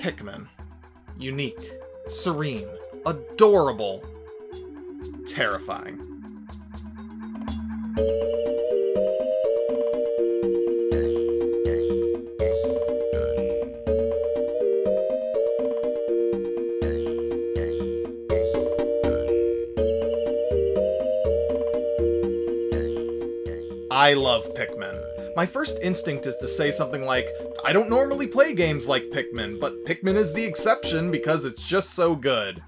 Pikmin. Unique, serene, adorable, terrifying. I love Pikmin. My first instinct is to say something like, I don't normally play games like Pikmin, but Pikmin is the exception because it's just so good.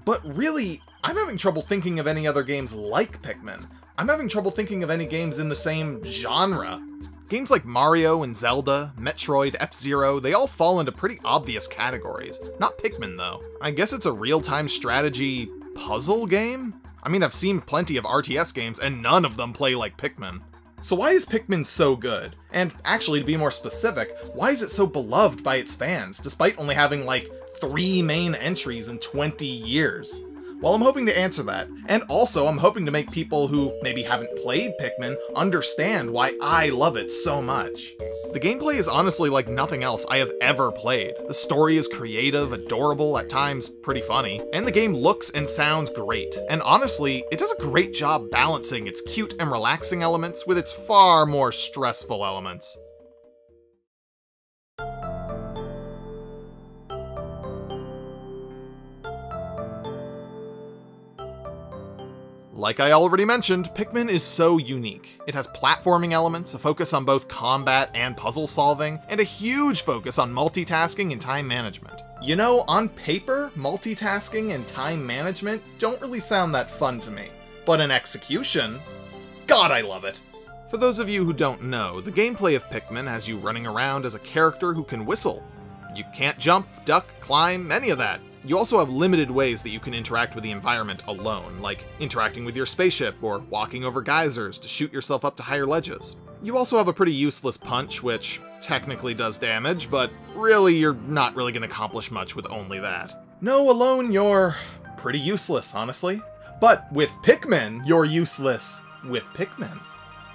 But really, I'm having trouble thinking of any other games like Pikmin. I'm having trouble thinking of any games in the same genre. Games like Mario and Zelda, Metroid, F-Zero, they all fall into pretty obvious categories. Not Pikmin though. I guess it's a real-time strategy puzzle game? I mean, I've seen plenty of RTS games and none of them play like Pikmin. So why is Pikmin so good? And actually, to be more specific, why is it so beloved by its fans, despite only having like 3 main entries in 20 years? Well, I'm hoping to answer that, and also I'm hoping to make people who maybe haven't played Pikmin understand why I love it so much. The gameplay is honestly like nothing else I have ever played. The story is creative, adorable, at times pretty funny, and the game looks and sounds great. And honestly, it does a great job balancing its cute and relaxing elements with its far more stressful elements. Like I already mentioned, Pikmin is so unique. It has platforming elements, a focus on both combat and puzzle solving, and a huge focus on multitasking and time management. You know, on paper, multitasking and time management don't really sound that fun to me. But in execution, God, I love it! For those of you who don't know, the gameplay of Pikmin has you running around as a character who can whistle. You can't jump, duck, climb, any of that. You also have limited ways that you can interact with the environment alone, like interacting with your spaceship or walking over geysers to shoot yourself up to higher ledges. You also have a pretty useless punch, which technically does damage, but really you're not really going to accomplish much with only that. No, alone you're pretty useless, honestly. But with Pikmin, you're useless with Pikmin.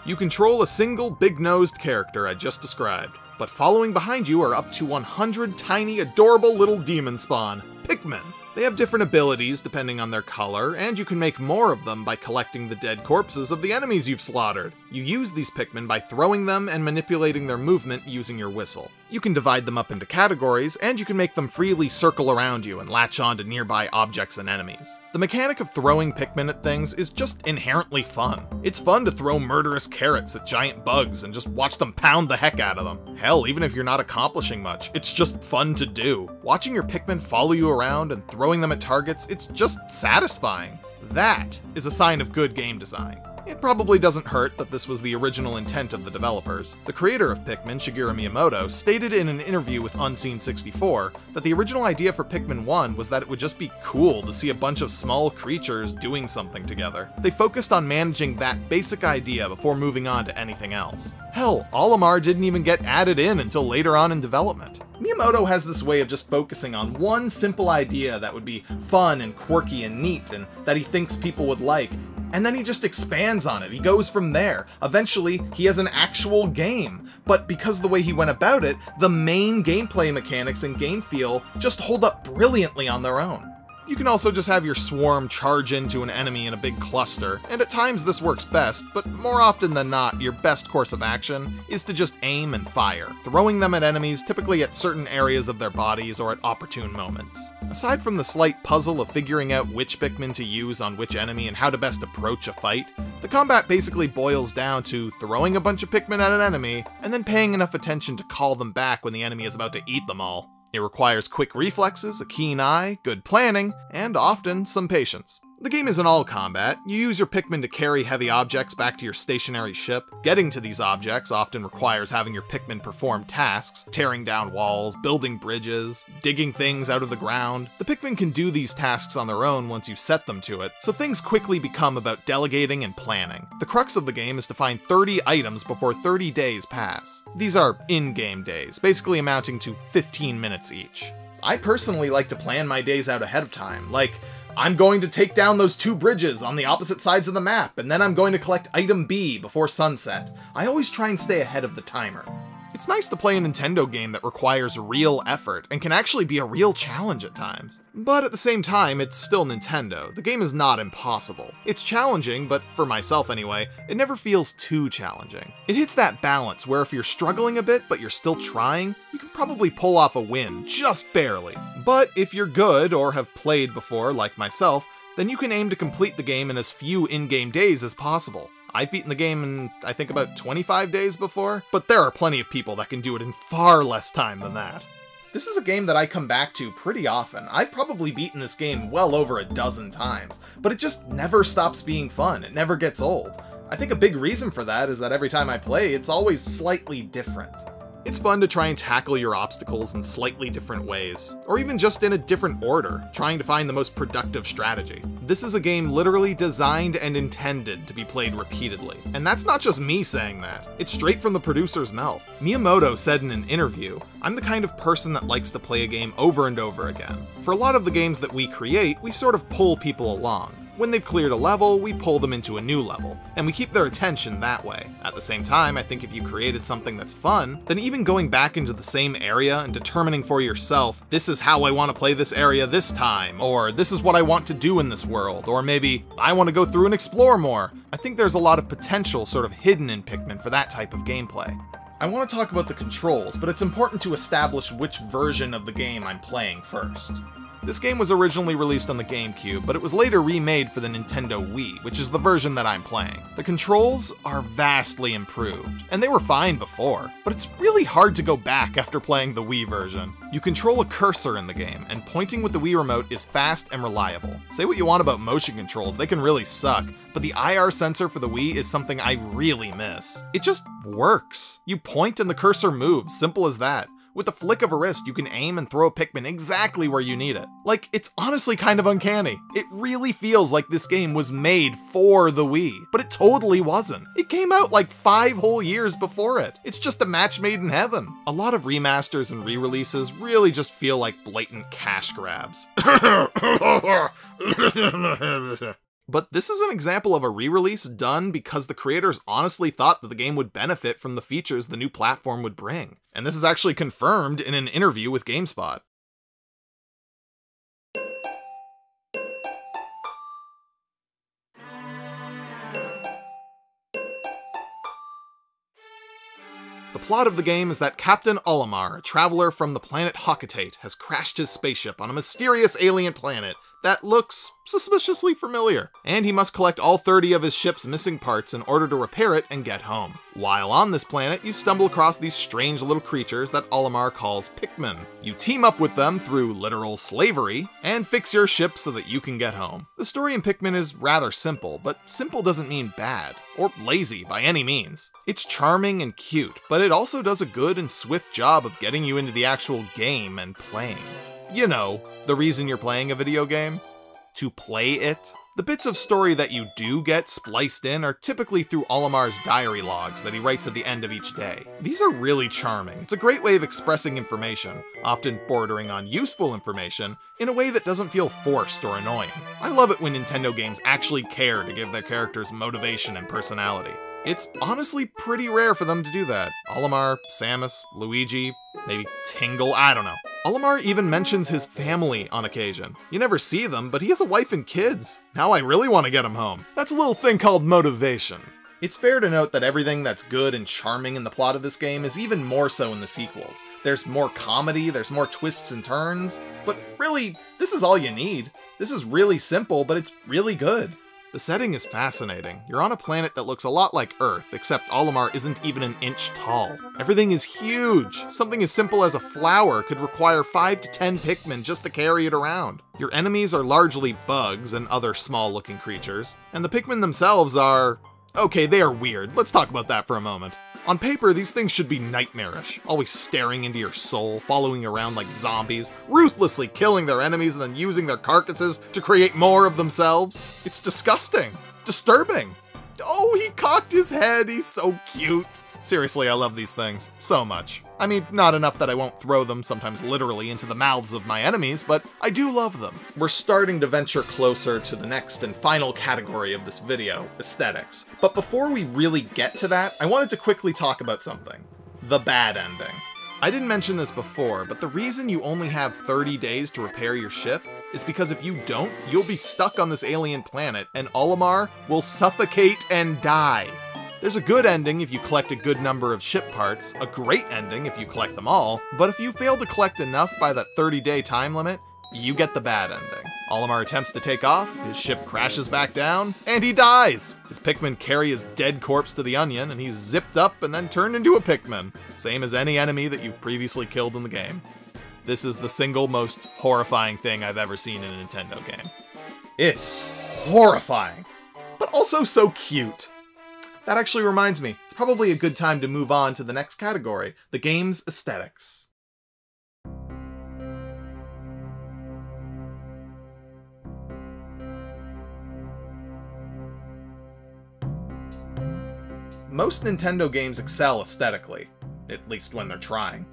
You control a single big-nosed character I just described, but following behind you are up to 100 tiny, adorable little demon spawn. Pikmin. They have different abilities depending on their color, and you can make more of them by collecting the dead corpses of the enemies you've slaughtered. You use these Pikmin by throwing them and manipulating their movement using your whistle. You can divide them up into categories, and you can make them freely circle around you and latch on to nearby objects and enemies. The mechanic of throwing Pikmin at things is just inherently fun. It's fun to throw murderous carrots at giant bugs and just watch them pound the heck out of them. Hell, even if you're not accomplishing much, it's just fun to do. Watching your Pikmin follow you around and throwing them at targets, it's just satisfying. That is a sign of good game design. It probably doesn't hurt that this was the original intent of the developers. The creator of Pikmin, Shigeru Miyamoto, stated in an interview with Unseen64 that the original idea for Pikmin 1 was that it would just be cool to see a bunch of small creatures doing something together. They focused on managing that basic idea before moving on to anything else. Hell, Olimar didn't even get added in until later on in development. Miyamoto has this way of just focusing on one simple idea that would be fun and quirky and neat and that he thinks people would like, and then he just expands on it. He goes from there. Eventually, he has an actual game. But because of the way he went about it, the main gameplay mechanics and game feel just hold up brilliantly on their own. You can also just have your swarm charge into an enemy in a big cluster, and at times this works best, but more often than not, your best course of action is to just aim and fire, throwing them at enemies typically at certain areas of their bodies or at opportune moments. Aside from the slight puzzle of figuring out which Pikmin to use on which enemy and how to best approach a fight, the combat basically boils down to throwing a bunch of Pikmin at an enemy, and then paying enough attention to call them back when the enemy is about to eat them all. It requires quick reflexes, a keen eye, good planning, and often some patience. The game isn't all combat. You use your Pikmin to carry heavy objects back to your stationary ship. Getting to these objects often requires having your Pikmin perform tasks, tearing down walls, building bridges, digging things out of the ground. The Pikmin can do these tasks on their own once you set them to it, so things quickly become about delegating and planning. The crux of the game is to find 30 items before 30 days pass. These are in-game days, basically amounting to 15 minutes each. I personally like to plan my days out ahead of time, like, I'm going to take down those 2 bridges on the opposite sides of the map, and then I'm going to collect item B before sunset. I always try and stay ahead of the timer. It's nice to play a Nintendo game that requires real effort and can actually be a real challenge at times. But at the same time, it's still Nintendo. The game is not impossible. It's challenging, but for myself anyway, it never feels too challenging. It hits that balance where if you're struggling a bit but you're still trying, you can probably pull off a win, just barely. But if you're good or have played before, like myself, then you can aim to complete the game in as few in-game days as possible. I've beaten the game in, I think, about 25 days before, but there are plenty of people that can do it in far less time than that. This is a game that I come back to pretty often. I've probably beaten this game well over a dozen times, but it just never stops being fun. It never gets old. I think a big reason for that is that every time I play, it's always slightly different. It's fun to try and tackle your obstacles in slightly different ways, or even just in a different order, trying to find the most productive strategy. This is a game literally designed and intended to be played repeatedly. And that's not just me saying that, it's straight from the producer's mouth. Miyamoto said in an interview, "I'm the kind of person that likes to play a game over and over again. For a lot of the games that we create, we sort of pull people along. When they've cleared a level, we pull them into a new level, and we keep their attention that way. At the same time, I think if you created something that's fun, then even going back into the same area and determining for yourself, this is how I want to play this area this time, or this is what I want to do in this world, or maybe I want to go through and explore more. I think there's a lot of potential sort of hidden in Pikmin for that type of gameplay. I want to talk about the controls, but it's important to establish which version of the game I'm playing first. This game was originally released on the GameCube, but it was later remade for the Nintendo Wii, which is the version that I'm playing. The controls are vastly improved, and they were fine before, but it's really hard to go back after playing the Wii version. You control a cursor in the game, and pointing with the Wii remote is fast and reliable. Say what you want about motion controls, they can really suck, but the IR sensor for the Wii is something I really miss. It just works. You point and the cursor moves, simple as that. With a flick of a wrist, you can aim and throw a Pikmin exactly where you need it. Like, it's honestly kind of uncanny. It really feels like this game was made for the Wii, but it totally wasn't. It came out like 5 whole years before it. It's just a match made in heaven. A lot of remasters and re-releases really just feel like blatant cash grabs. But this is an example of a re-release done because the creators honestly thought that the game would benefit from the features the new platform would bring. And this is actually confirmed in an interview with GameSpot. The plot of the game is that Captain Olimar, a traveler from the planet Hockatate, has crashed his spaceship on a mysterious alien planet that looks suspiciously familiar, and he must collect all 30 of his ship's missing parts in order to repair it and get home. While on this planet, you stumble across these strange little creatures that Olimar calls Pikmin. You team up with them through literal slavery, and fix your ship so that you can get home. The story in Pikmin is rather simple, but simple doesn't mean bad, or lazy by any means. It's charming and cute, but it also does a good and swift job of getting you into the actual game and playing. You know, the reason you're playing a video game? To play it? The bits of story that you do get spliced in are typically through Olimar's diary logs that he writes at the end of each day. These are really charming. It's a great way of expressing information, often bordering on useful information, in a way that doesn't feel forced or annoying. I love it when Nintendo games actually care to give their characters motivation and personality. It's honestly pretty rare for them to do that. Olimar, Samus, Luigi, maybe Tingle, I don't know. Olimar even mentions his family on occasion. You never see them, but he has a wife and kids. Now I really want to get him home. That's a little thing called motivation. It's fair to note that everything that's good and charming in the plot of this game is even more so in the sequels. There's more comedy, there's more twists and turns, but really, this is all you need. This is really simple, but it's really good. The setting is fascinating. You're on a planet that looks a lot like Earth, except Olimar isn't even an inch tall. Everything is huge. Something as simple as a flower could require 5 to 10 Pikmin just to carry it around. Your enemies are largely bugs and other small-looking creatures, and the Pikmin themselves are... okay, they are weird. Let's talk about that for a moment. On paper, these things should be nightmarish, always staring into your soul, following you around like zombies, ruthlessly killing their enemies and then using their carcasses to create more of themselves. It's disgusting. Disturbing. Oh, he cocked his head. He's so cute. Seriously, I love these things so much. I mean, not enough that I won't throw them, sometimes literally, into the mouths of my enemies, but I do love them. We're starting to venture closer to the next and final category of this video, aesthetics. But before we really get to that, I wanted to quickly talk about something. the bad ending. I didn't mention this before, but the reason you only have 30 days to repair your ship is because if you don't, you'll be stuck on this alien planet and Olimar will suffocate and die. There's a good ending if you collect a good number of ship parts, a great ending if you collect them all, but if you fail to collect enough by that 30-day time limit, you get the bad ending. Olimar attempts to take off, his ship crashes back down, and he dies! His Pikmin carry his dead corpse to the onion, and he's zipped up and then turned into a Pikmin. Same as any enemy that you've previously killed in the game. This is the single most horrifying thing I've ever seen in a Nintendo game. It's horrifying, but also so cute. That actually reminds me, it's probably a good time to move on to the next category, the game's aesthetics. Most Nintendo games excel aesthetically, at least when they're trying.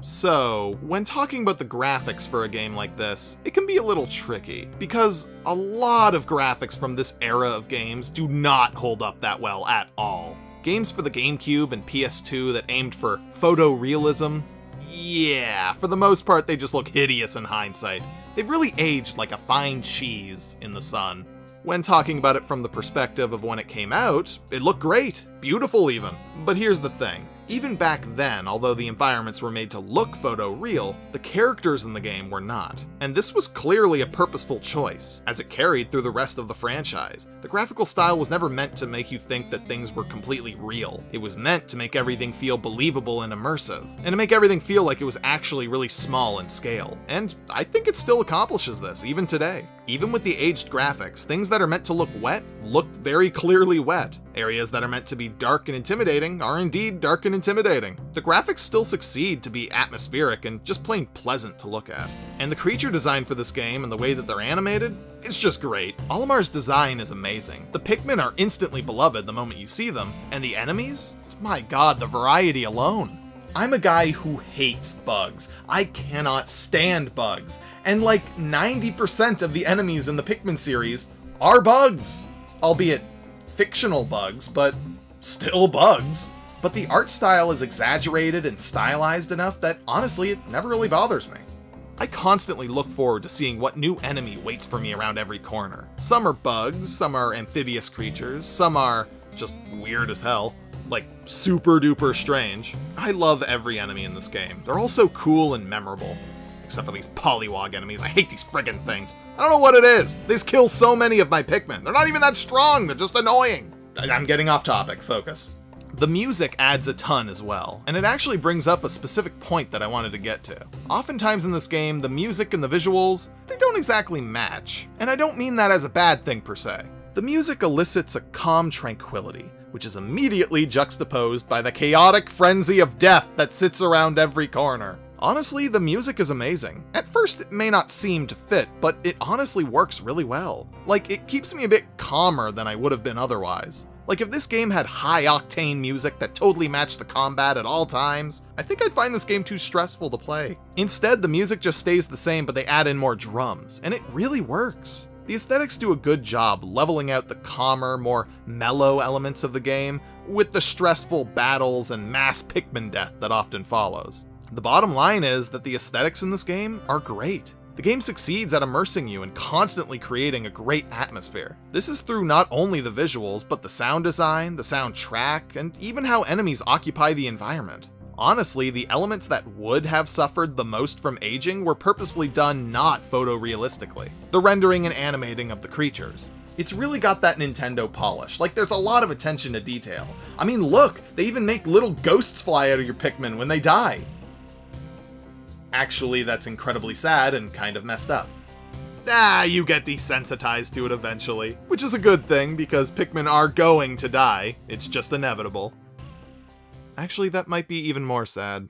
So, when talking about the graphics for a game like this, it can be a little tricky, because a lot of graphics from this era of games do not hold up that well at all. Games for the GameCube and PS2 that aimed for photorealism, yeah, for the most part they just look hideous in hindsight. They've really aged like a fine cheese in the sun. When talking about it from the perspective of when it came out, it looked great, beautiful even. But here's the thing. Even back then, although the environments were made to look photoreal, the characters in the game were not. And this was clearly a purposeful choice, as it carried through the rest of the franchise. The graphical style was never meant to make you think that things were completely real. It was meant to make everything feel believable and immersive, and to make everything feel like it was actually really small in scale. And I think it still accomplishes this, even today. Even with the aged graphics, things that are meant to look wet look very clearly wet. Areas that are meant to be dark and intimidating are indeed dark and intimidating. The graphics still succeed to be atmospheric and just plain pleasant to look at. And the creature design for this game and the way that they're animated, it's just great. Olimar's design is amazing. The Pikmin are instantly beloved the moment you see them, and the enemies? My god, the variety alone. I'm a guy who hates bugs. I cannot stand bugs. And like 90% of the enemies in the Pikmin series are bugs. Albeit fictional bugs, but still bugs. But the art style is exaggerated and stylized enough that honestly it never really bothers me. I constantly look forward to seeing what new enemy waits for me around every corner. Some are bugs, some are amphibious creatures, some are just weird as hell. Like, super duper strange. I love every enemy in this game. They're all so cool and memorable. Except for these Poliwag enemies. I hate these friggin' things. I don't know what it is. They just kill so many of my Pikmin. They're not even that strong. They're just annoying. I'm getting off topic. Focus. The music adds a ton as well, and it actually brings up a specific point that I wanted to get to. Oftentimes in this game, the music and the visuals, they don't exactly match. And I don't mean that as a bad thing per se. The music elicits a calm tranquility, which is immediately juxtaposed by the chaotic frenzy of death that sits around every corner. Honestly, the music is amazing. At first, it may not seem to fit, but it honestly works really well. Like, it keeps me a bit calmer than I would have been otherwise. Like, if this game had high-octane music that totally matched the combat at all times, I think I'd find this game too stressful to play. Instead, the music just stays the same, but they add in more drums, and it really works. The aesthetics do a good job leveling out the calmer, more mellow elements of the game, with the stressful battles and mass Pikmin death that often follows. The bottom line is that the aesthetics in this game are great. The game succeeds at immersing you and constantly creating a great atmosphere. This is through not only the visuals, but the sound design, the soundtrack, and even how enemies occupy the environment. Honestly, the elements that would have suffered the most from aging were purposefully done not photorealistically. The rendering and animating of the creatures. It's really got that Nintendo polish, like there's a lot of attention to detail. I mean look, they even make little ghosts fly out of your Pikmin when they die. Actually, that's incredibly sad and kind of messed up. You get desensitized to it eventually, which is a good thing because Pikmin are going to die. It's just inevitable. Actually, that might be even more sad.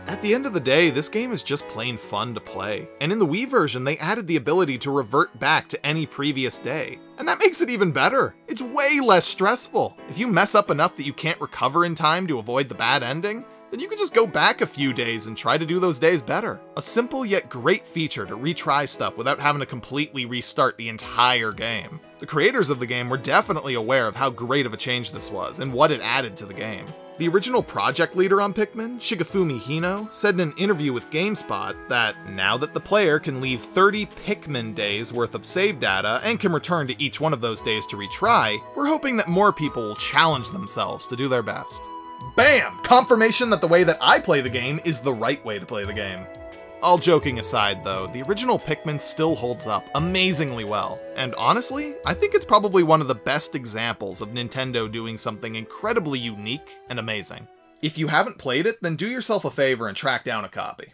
At the end of the day, this game is just plain fun to play. And in the Wii version, they added the ability to revert back to any previous day. And that makes it even better. It's way less stressful. If you mess up enough that you can't recover in time to avoid the bad ending, then you can just go back a few days and try to do those days better. A simple yet great feature to retry stuff without having to completely restart the entire game. The creators of the game were definitely aware of how great of a change this was and what it added to the game. The original project leader on Pikmin, Shigefumi Hino, said in an interview with GameSpot that now that the player can leave 30 Pikmin days worth of save data and can return to each one of those days to retry, we're hoping that more people will challenge themselves to do their best. Bam! Confirmation that the way that I play the game is the right way to play the game. All joking aside though, the original Pikmin still holds up amazingly well, and honestly, I think it's probably one of the best examples of Nintendo doing something incredibly unique and amazing. If you haven't played it, then do yourself a favor and track down a copy.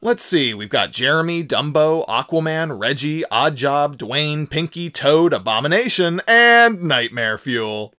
Let's see, we've got Jeremy, Dumbo, Aquaman, Reggie, Oddjob, Dwayne, Pinky, Toad, Abomination, and Nightmare Fuel.